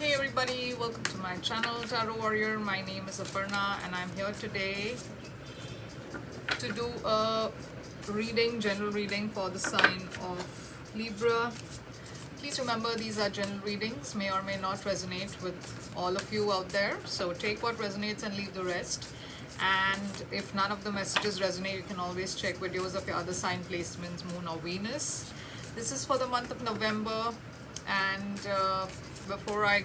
Hey everybody, welcome to my channel Tarot Warrior. My name is Aparna and I'm here today to do a general reading for the sign of Libra. Please remember these are general readings, may or may not resonate with all of you out there. So take what resonates and leave the rest. And if none of the messages resonate, you can always check videos of your other sign placements, Moon or Venus. This is for the month of November. And before I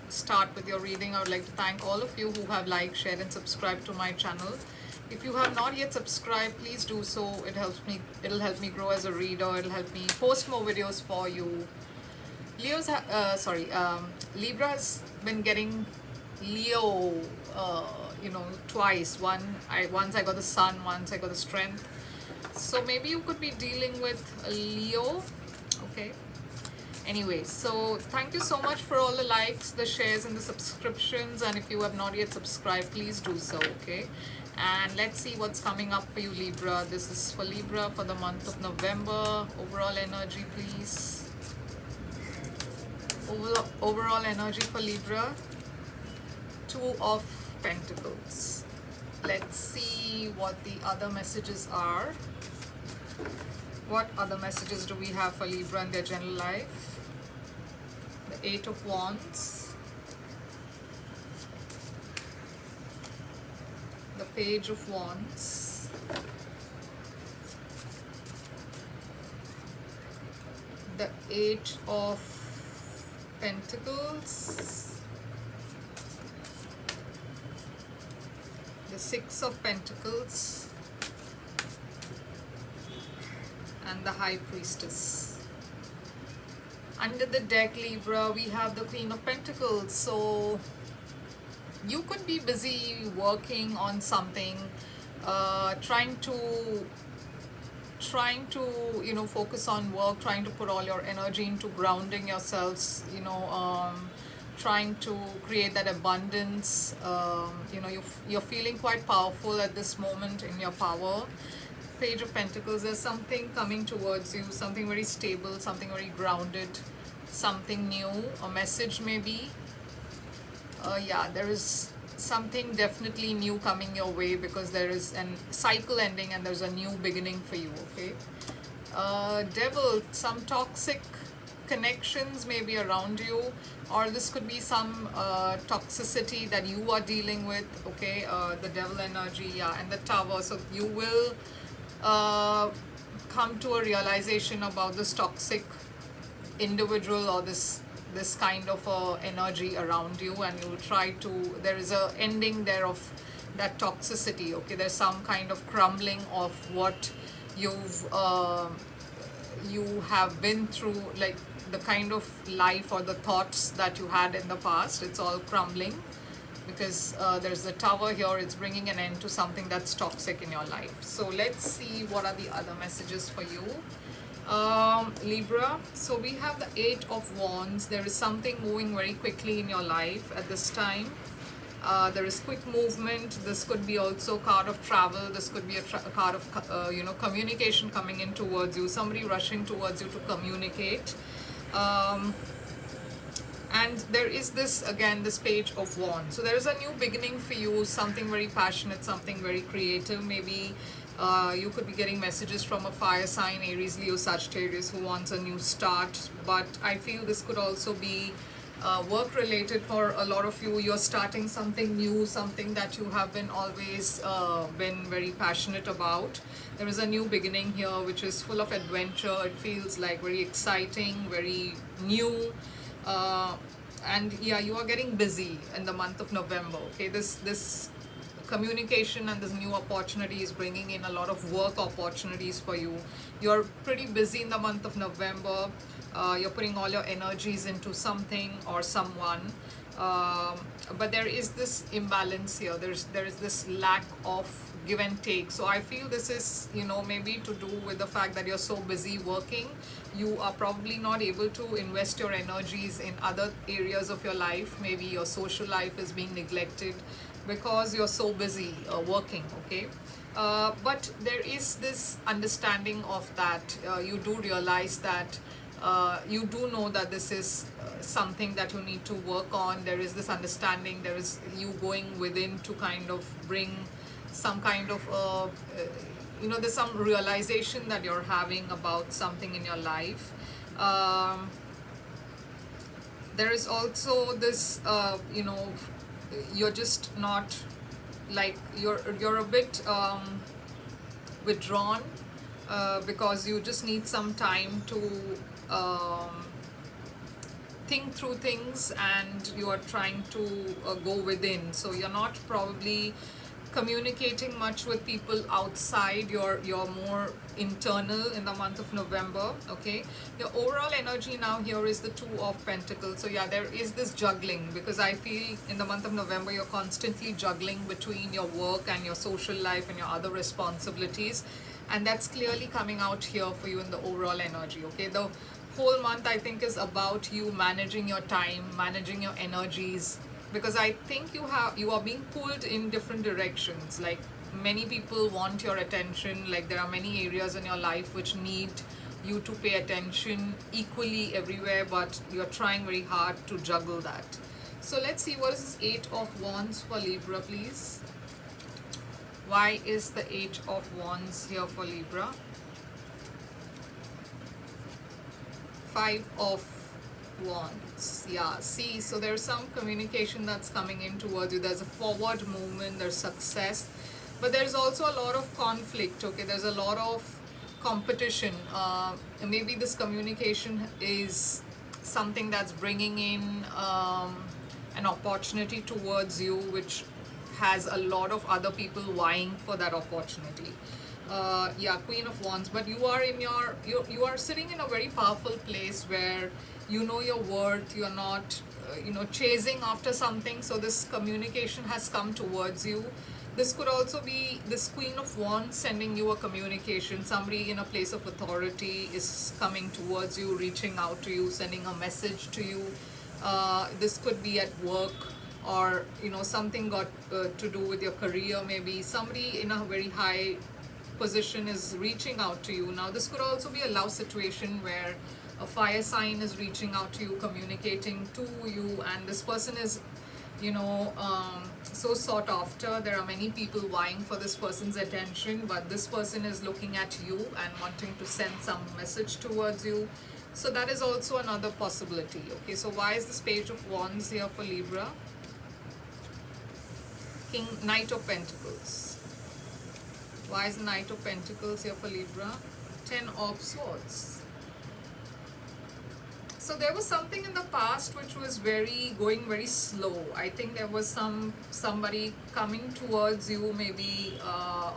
start with your reading, I would like to thank all of you who have liked, shared and subscribed to my channel. If you have not yet subscribed, please do so. It'll help me grow as a reader. It'll help me post more videos for you. Libra has been getting Leo, twice. Once I got the Sun, once I got the Strength. So maybe you could be dealing with a Leo. Okay. Anyway, so thank you so much for all the likes, the shares and the subscriptions, and if you have not yet subscribed, please do so. Okay, and let's see what's coming up for you, Libra. This is for Libra for the month of November. Overall energy, please. Overall energy for Libra. Two of Pentacles. Let's see what the other messages are. What other messages do we have for Libra in their general life? The Eight of Wands, the Page of Wands, the Eight of Pentacles, the Six of Pentacles, and the High Priestess. Under the deck, Libra, we have the Queen of Pentacles. So you could be busy working on something, trying to focus on work, trying to put all your energy into grounding yourselves, trying to create that abundance. You're feeling quite powerful at this moment in your power. Page of Pentacles, there's something coming towards you, something very stable, something very grounded, something new, a message maybe. There is something definitely new coming your way, because there is a cycle ending and there's a new beginning for you. Okay, Devil, some toxic connections maybe around you, or this could be some toxicity that you are dealing with. Okay, the Devil energy, and the Tower. So you will come to a realization about this toxic individual or this kind of energy around you, and you'll try to, there is a ending there of that toxicity. Okay, there's some kind of crumbling of what you have been through, like the kind of life or the thoughts that you had in the past. It's all crumbling, because there's the Tower here. It's bringing an end to something that's toxic in your life. So let's see what are the other messages for you, Libra. So we have the Eight of Wands. There is something moving very quickly in your life at this time. There is quick movement. This could be also a card of travel. This could be a card of communication coming in towards you, somebody rushing towards you to communicate. And there is this, again, this Page of Wands. So there is a new beginning for you, something very passionate, something very creative. Maybe you could be getting messages from a fire sign, Aries, Leo, Sagittarius, who wants a new start. But I feel this could also be work related for a lot of you. You're starting something new, something that you have been always been very passionate about. There is a new beginning here, which is full of adventure. It feels like very exciting, very new. And yeah, you are getting busy in the month of November. Okay, this communication and this new opportunity is bringing in a lot of work opportunities for you. You're pretty busy in the month of November. You're putting all your energies into something or someone, but there is this imbalance here. There is this lack of give and take. So I feel this is, maybe to do with the fact that you're so busy working. You are probably not able to invest your energies in other areas of your life. Maybe your social life is being neglected because you're so busy working. Okay, but there is this understanding of that. You do realize that you do know that this is something that you need to work on. There is this understanding, there is you going within to kind of bring some kind of there's some realization that you're having about something in your life. There is also this you're just not, like, you're a bit withdrawn, because you just need some time to um, think through things, and you are trying to go within, so you're not probably communicating much with people outside. You're more internal in the month of November. Okay, your overall energy now here is the Two of Pentacles. So yeah, there is this juggling, because I feel in the month of November you're constantly juggling between your work and your social life and your other responsibilities, and that's clearly coming out here for you in the overall energy. Okay, the whole month I think is about you managing your time, managing your energies, because I think you are being pulled in different directions. Like, many people want your attention, like there are many areas in your life which need you to pay attention equally everywhere, but you're trying very hard to juggle that. So let's see, what is this Eight of Wands for Libra, please? Why is the Eight of Wands here for Libra? Five of Wands. Yeah, see, so there's some communication that's coming in towards you. There's a forward movement, there's success, but there's also a lot of conflict. Okay, there's a lot of competition. Maybe this communication is something that's bringing in an opportunity towards you, which has a lot of other people vying for that opportunity. Yeah, Queen of Wands, but you are in you are sitting in a very powerful place where you know your worth. You're not chasing after something, so this communication has come towards you. This could also be this Queen of Wands sending you a communication. Somebody in a place of authority is coming towards you, reaching out to you, sending a message to you. This could be at work, or something got to do with your career. Maybe somebody in a very high position is reaching out to you. Now this could also be a love situation where a fire sign is reaching out to you, communicating to you, and this person is so sought after. There are many people vying for this person's attention, but this person is looking at you and wanting to send some message towards you. So that is also another possibility. Okay, so why is this Page of Wands here for Libra? Knight of Pentacles. Why is the Knight of Pentacles here for Libra? Ten of Swords. So there was something in the past which was going very slow. I think there was somebody coming towards you, maybe,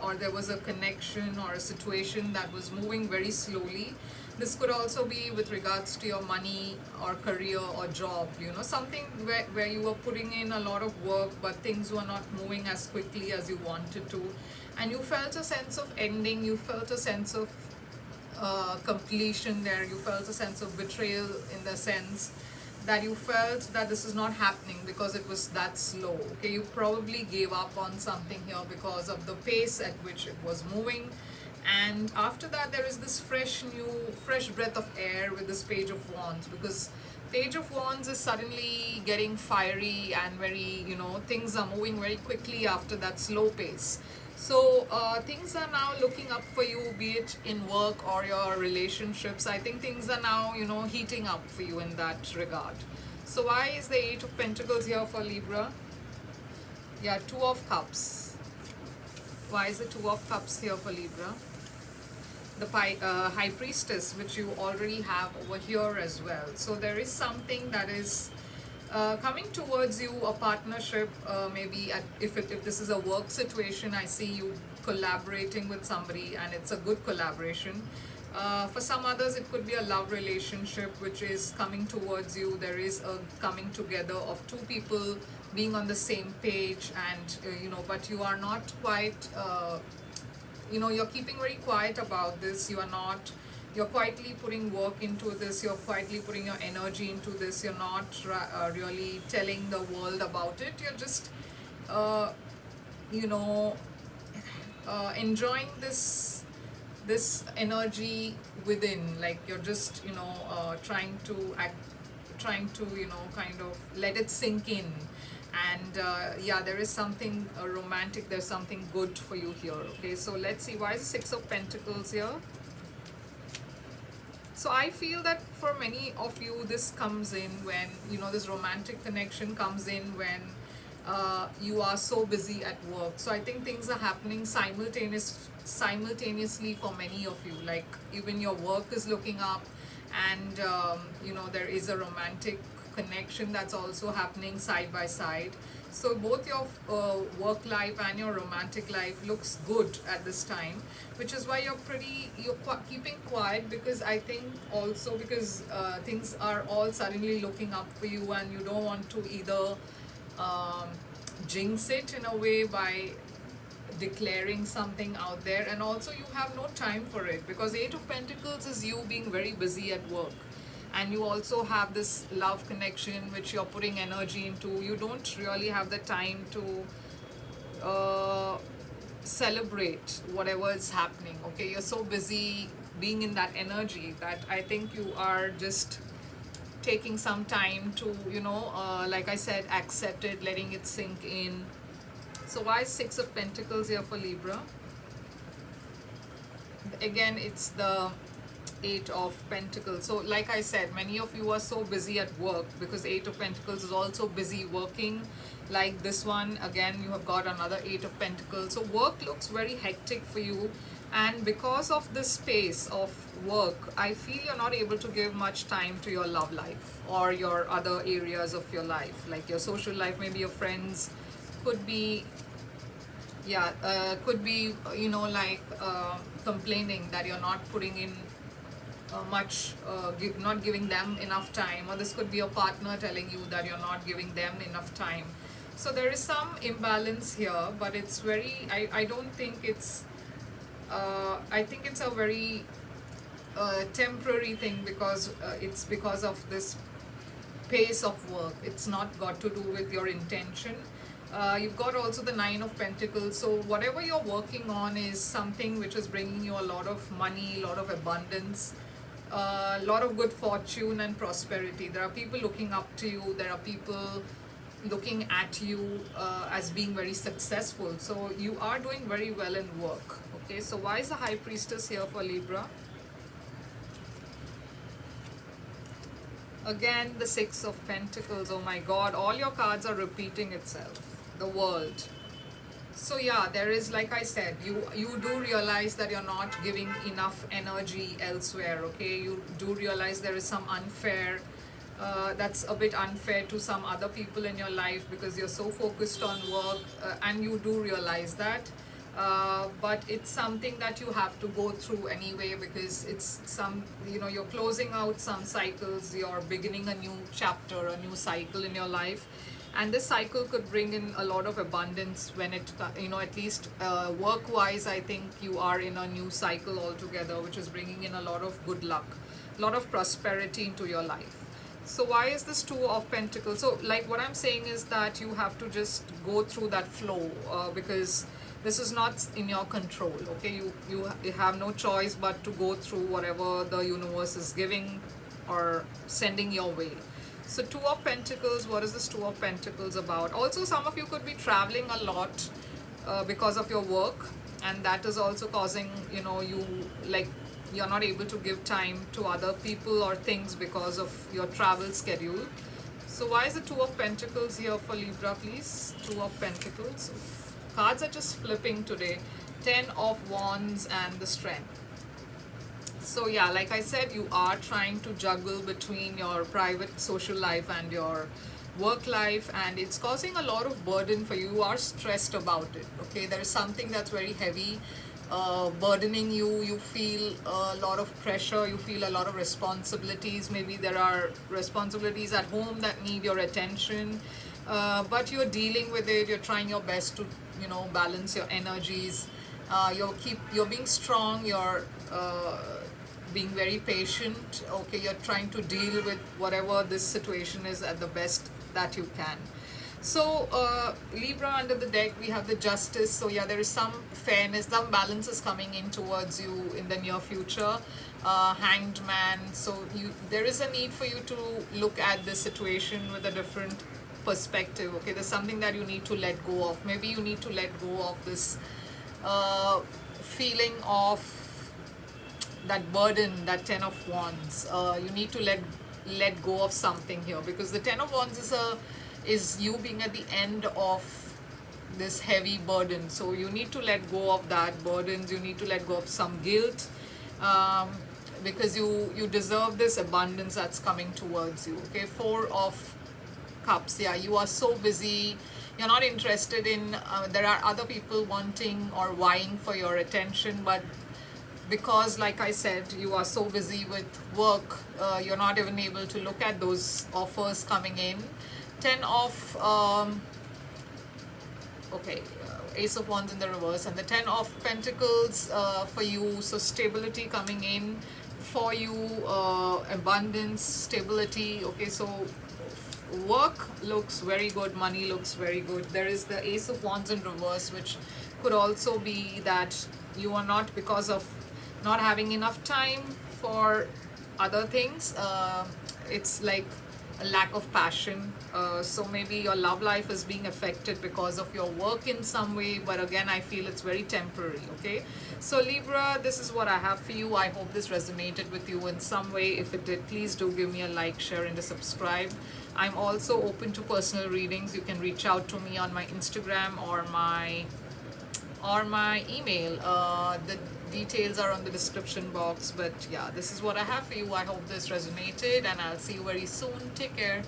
or there was a connection or a situation that was moving very slowly. This could also be with regards to your money or career or job, something where you were putting in a lot of work, but things were not moving as quickly as you wanted to. And you felt a sense of ending, you felt a sense of completion there, you felt a sense of betrayal, in the sense that you felt that this is not happening because it was that slow. Okay, you probably gave up on something here because of the pace at which it was moving. And after that, there is this fresh breath of air with this Page of Wands, because Page of Wands is suddenly getting fiery and very, things are moving very quickly after that slow pace. So things are now looking up for you, be it in work or your relationships. I think things are now, heating up for you in that regard. So why is the Eight of Pentacles here for Libra? Yeah, Two of Cups. Why is the Two of Cups here for Libra? The High Priestess, which you already have over here as well. So there is something that is coming towards you, a partnership, maybe if this is a work situation. I see you collaborating with somebody, and it's a good collaboration. For some others, it could be a love relationship which is coming towards you. There is a coming together of two people being on the same page, and but you are not quite, you're keeping very quiet about this. You're quietly putting work into this, you're quietly putting your energy into this, you're not really telling the world about it. You're just enjoying this energy within, like you're just trying to act, trying to kind of let it sink in. And yeah, there is something romantic, there's something good for you here. Okay, so let's see, why is the Six of Pentacles here? So I feel that for many of you, this comes in when, this romantic connection comes in when you are so busy at work. So I think things are happening simultaneously for many of you. Like even your work is looking up, and there is a romantic connection that's also happening side by side. So both your work life and your romantic life looks good at this time, which is why you're keeping quiet, because I think also because things are all suddenly looking up for you, and you don't want to either jinx it in a way by declaring something out there, and also you have no time for it, because Eight of Pentacles is you being very busy at work, and you also have this love connection which you're putting energy into. You don't really have the time to celebrate whatever is happening. Okay, you're so busy being in that energy that I think you are just taking some time to like I said, accept it, letting it sink in. So why is Six of Pentacles here for Libra? Again, it's the Eight of Pentacles. So like I said, many of you are so busy at work, because Eight of Pentacles is also busy working. Like this one, again, you have got another Eight of Pentacles. So work looks very hectic for you, and because of this space of work, I feel you're not able to give much time to your love life or your other areas of your life, like your social life. Maybe your friends could be, yeah, complaining that you're not putting in not giving them enough time, or this could be a partner telling you that you're not giving them enough time. So there is some imbalance here, but it's very, I don't think it's I think it's a very temporary thing, because it's because of this pace of work. It's not got to do with your intention. You've got also the Nine of Pentacles. So whatever you're working on is something which is bringing you a lot of money, a lot of abundance, a lot of good fortune and prosperity. There are people looking up to you. There are people looking at you as being very successful. So you are doing very well in work. Okay, so why is the High Priestess here for Libra? Again, the Six of Pentacles. Oh my God, all your cards are repeating itself. The World. So yeah, there is, like I said, you do realize that you're not giving enough energy elsewhere. Okay, you do realize there is some unfair, that's a bit unfair to some other people in your life, because you're so focused on work, and you do realize that. But it's something that you have to go through anyway, because it's you're closing out some cycles, you're beginning a new chapter, a new cycle in your life, and this cycle could bring in a lot of abundance when it at least work wise. I think you are in a new cycle altogether, which is bringing in a lot of good luck, a lot of prosperity into your life. So why is this Two of Pentacles? So like what I'm saying is that you have to just go through that flow, because this is not in your control. Okay, you have no choice but to go through whatever the universe is giving or sending your way. So Two of Pentacles, what is this Two of Pentacles about? Also, some of you could be traveling a lot because of your work, and that is also causing you're not able to give time to other people or things because of your travel schedule. So why is the Two of Pentacles here for Libra, please? Two of Pentacles. Cards are just flipping today. 10 of Wands and the Strength. So yeah, like I said, you are trying to juggle between your private social life and your work life, and it's causing a lot of burden for you. You are stressed about it. Okay, there is something that's very heavy burdening you. You feel a lot of pressure, you feel a lot of responsibilities. Maybe there are responsibilities at home that need your attention, but you're dealing with it. You're trying your best to balance your energies. You're being strong, you're being very patient. Okay, you're trying to deal with whatever this situation is at the best that you can. So Libra, under the deck we have the Justice. So yeah, there is some fairness, some balance is coming in towards you in the near future. Hanged Man. So there is a need for you to look at this situation with a different perspective. Okay, there's something that you need to let go of. Maybe you need to let go of this feeling of that burden, that Ten of Wands. You need to let go of something here, because the Ten of Wands is you being at the end of this heavy burden. So you need to let go of that burdens. You need to let go of some guilt, because you deserve this abundance that's coming towards you. Okay, Four of Cups. Yeah, you are so busy. You're not interested in. There are other people wanting or vying for your attention, but because, like I said, you are so busy with work, you're not even able to look at those offers coming in. Ten of okay, Ace of Wands in the reverse, and the Ten of Pentacles for you. So stability coming in for you, abundance, stability. Okay, so work looks very good, money looks very good. There is the Ace of Wands in reverse, which could also be that you are not, because of not having enough time for other things, it's like a lack of passion. So maybe your love life is being affected because of your work in some way, but again I feel it's very temporary. Okay, so Libra, this is what I have for you. I hope this resonated with you in some way. If it did, please do give me a like, share and a subscribe. I'm also open to personal readings. You can reach out to me on my Instagram or my email. The details are on the description box. But yeah, this is what I have for you. I hope this resonated, and I'll see you very soon. Take care.